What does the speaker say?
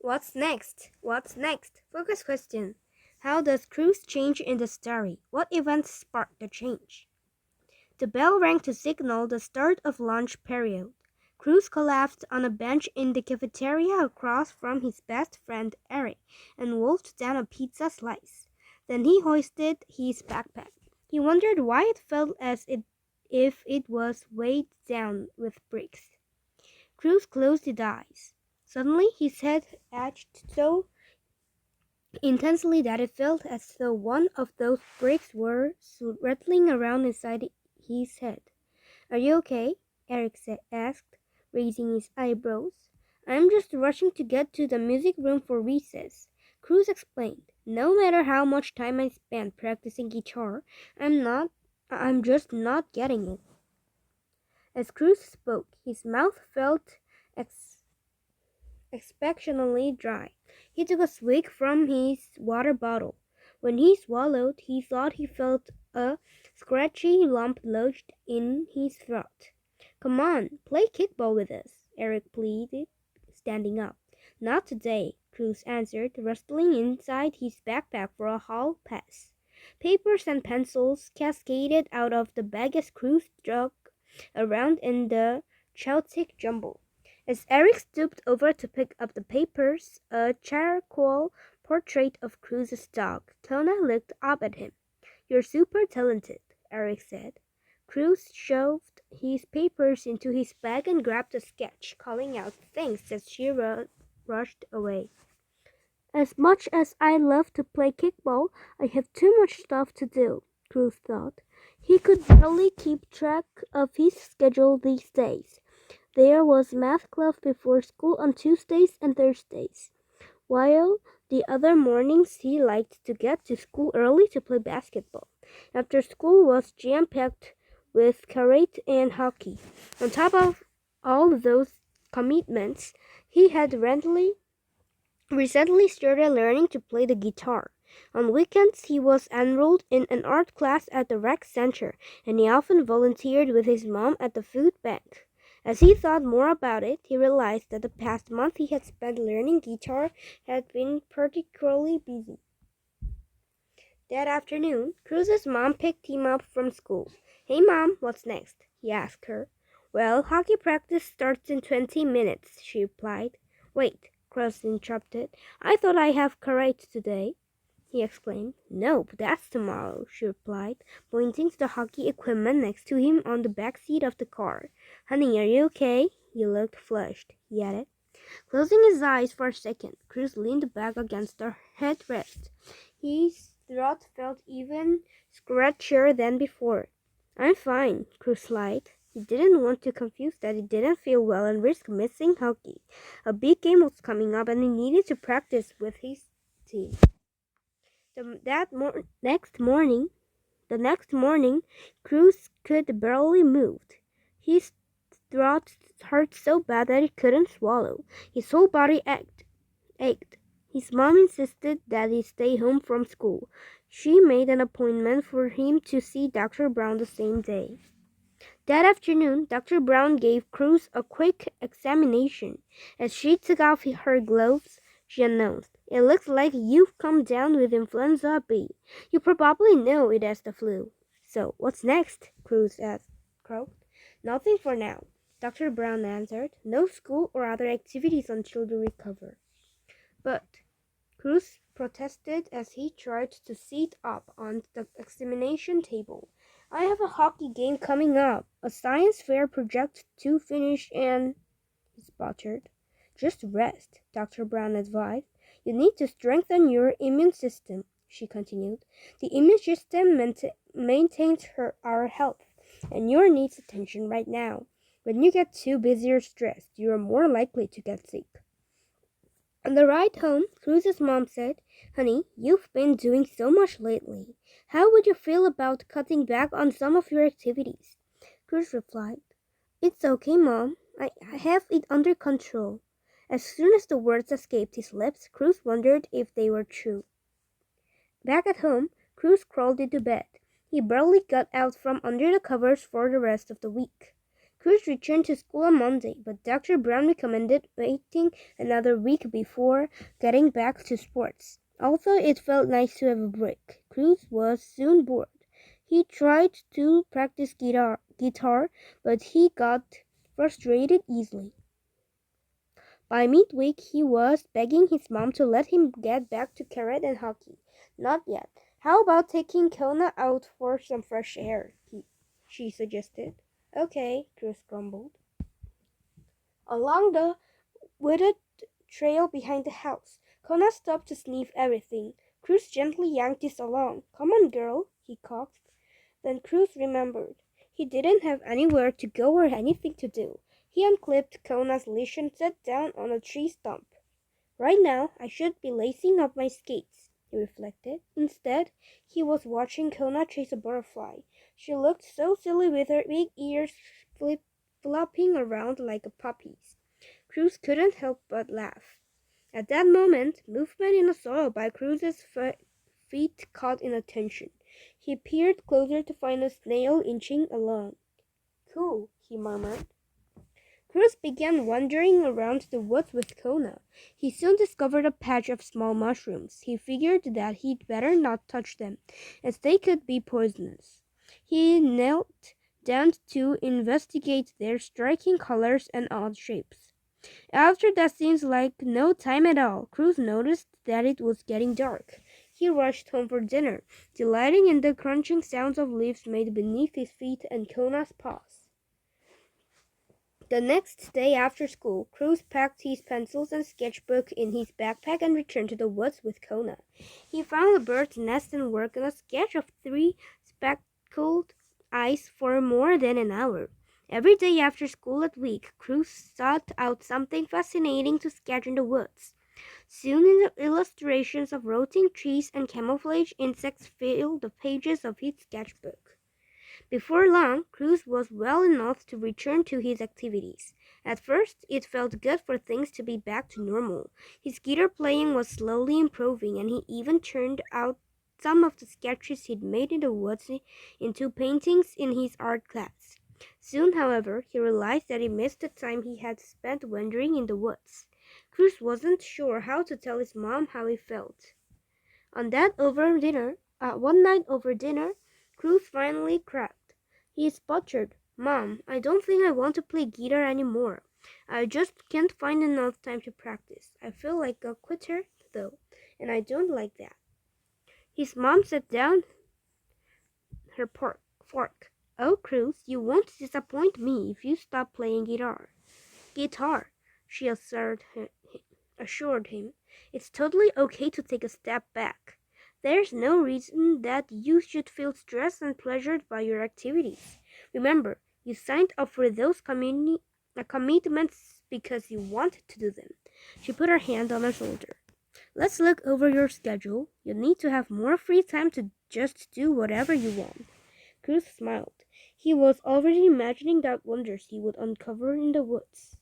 What's next? What's next? Focus question. How does Cruz change in the story? What events spark the change? The bell rang to signal the start of lunch period. Cruz collapsed on a bench in the cafeteria across from his best friend Eric and wolfed down a pizza slice. Then he hoisted his backpack. He wondered why it felt if it was weighed down with bricks. Cruz closed his eyes. Suddenly his head ached so intensely that it felt as though one of those bricks were rattling around inside his head. "Are you okay?" Eric asked, raising his eyebrows. "I'm just rushing to get to the music room for recess," Cruz explained. "No matter how much time I spend practicing guitar, I'm just not getting it." As Cruz spoke, his mouth felt ex- exceptionally dry. He took a swig from his water bottle. When he swallowed, he thought he felt a scratchy lump lodged in his throat. "Come on, play kickball with us," Eric pleaded, standing up. "Not today," Cruz answered, rustling inside his backpack for a hall pass. Papers and pencils cascaded out of the bag as Cruz dug around in the chaotic jumble. As Eric stooped over to pick up the papers, a charcoal portrait of Cruz's dog, Tona, looked up at him. "You're super talented," Eric said. Cruz shoved his papers into his bag and grabbed a sketch, calling out thanks as she rushed away. "As much as I love to play kickball, I have too much stuff to do," Cruz thought. He could barely keep track of his schedule these days. There was math club before school on Tuesdays and Thursdays, while the other mornings he liked to get to school early to play basketball. After school was jam-packed with karate and hockey. On top of all those commitments, he had recently started learning to play the guitar. On weekends, he was enrolled in an art class at the rec center, and he often volunteered with his mom at the food bank. As he thought more about it, he realized that the past month he had spent learning guitar had been particularly busy. That afternoon, Cruz's mom picked him up from school. "Hey Mom, what's next?" he asked her. "Well, hockey practice starts in 20 minutes, she replied. "Wait," Cruz interrupted. "I thought I have karate today," he exclaimed. "Nope, that's tomorrow," she replied, pointing to the hockey equipment next to him on the back seat of the car. "Honey, are you okay?" "You look flushed," he added. Closing his eyes for a second, Cruz leaned back against the headrest. His throat felt even scratchier than before. "I'm fine," Cruz lied. He didn't want to confuse that he didn't feel well and risk missing hockey. A big game was coming up and he needed to practice with his team. The next morning, Cruz could barely move. His throat hurt so bad that he couldn't swallow. His whole body ached. His mom insisted that he stay home from school. She made an appointment for him to see Dr. Brown the same day. That afternoon, Dr. Brown gave Cruz a quick examination. As she took off her gloves, she announced, "It looks like you've come down with influenza B. You probably know it as the flu." "So, what's next?" Cruz asked. Croaked. "Nothing for now," Dr. Brown answered. "No school or other activities until you recover." "But," Cruz protested as he tried to sit up on the examination table, "I have a hockey game coming up, a science fair project to finish, and—" he sputtered. "Just rest," Dr. Brown advised. "You need to strengthen your immune system," she continued. "The immune system maintains our health, and yours needs attention right now. When you get too busy or stressed, you are more likely to get sick." On the ride home, Cruz's mom said, "Honey, you've been doing so much lately. How would you feel about cutting back on some of your activities?" Cruz replied, "It's okay, Mom. I have it under control." As soon as the words escaped his lips, Cruz wondered if they were true. Back at home, Cruz crawled into bed. He barely got out from under the covers for the rest of the week. Cruz returned to school on Monday, but Dr. Brown recommended waiting another week before getting back to sports. Although it felt nice to have a break, Cruz was soon bored. He tried to practice guitar, but he got frustrated easily. By midweek, he was begging his mom to let him get back to karate and hockey. Not yet. How about taking Kona out for some fresh air? She suggested. Okay, Cruz grumbled. Along the wooded trail behind the house, Kona stopped to sniff everything. Cruz gently yanked this along. Come on, girl, he coaxed. Then Cruz remembered. He didn't have anywhere to go or anything to do. He unclipped Kona's leash and sat down on a tree stump. Right now, I should be lacing up my skates, he reflected. Instead, he was watching Kona chase a butterfly. She looked so silly with her big ears flopping around like a puppy's. Cruz couldn't help but laugh. At that moment, movement in the soil by Cruz's feet caught his attention. He peered closer to find a snail inching along. Cool, he murmured. Cruz began wandering around the woods with Kona. He soon discovered a patch of small mushrooms. He figured that he'd better not touch them, as they could be poisonous. He knelt down to investigate their striking colors and odd shapes. After that seemed like no time at all, Cruz noticed that it was getting dark. He rushed home for dinner, delighting in the crunching sounds of leaves made beneath his feet and Kona's paws. The next day after school, Cruz packed his pencils and sketchbook in his backpack and returned to the woods with Kona. He found a bird's nest and worked on a sketch of 3 speckled eyes for more than an hour. Every day after school that week, Cruz sought out something fascinating to sketch in the woods. Soon illustrations of rotting trees and camouflage insects filled the pages of his sketchbook. Before long, Cruz was well enough to return to his activities. At first, it felt good for things to be back to normal. His guitar playing was slowly improving, and he even turned out some of the sketches he'd made in the woods into paintings in his art class. Soon, however, he realized that he missed the time he had spent wandering in the woods. Cruz wasn't sure how to tell his mom how he felt. One night over dinner, Cruz finally cracked. He sputtered, Mom, I don't think I want to play guitar anymore. I just can't find enough time to practice. I feel like a quitter, though, and I don't like that. His mom set down her fork. Oh, Cruz, you won't disappoint me if you stop playing guitar. Guitar, she assured him. It's totally okay to take a step back. There's no reason that you should feel stressed and pressured by your activities. Remember, you signed up for those commitments because you wanted to do them. She put her hand on her shoulder. Let's look over your schedule. You need to have more free time to just do whatever you want. Cruz smiled. He was already imagining the wonders he would uncover in the woods.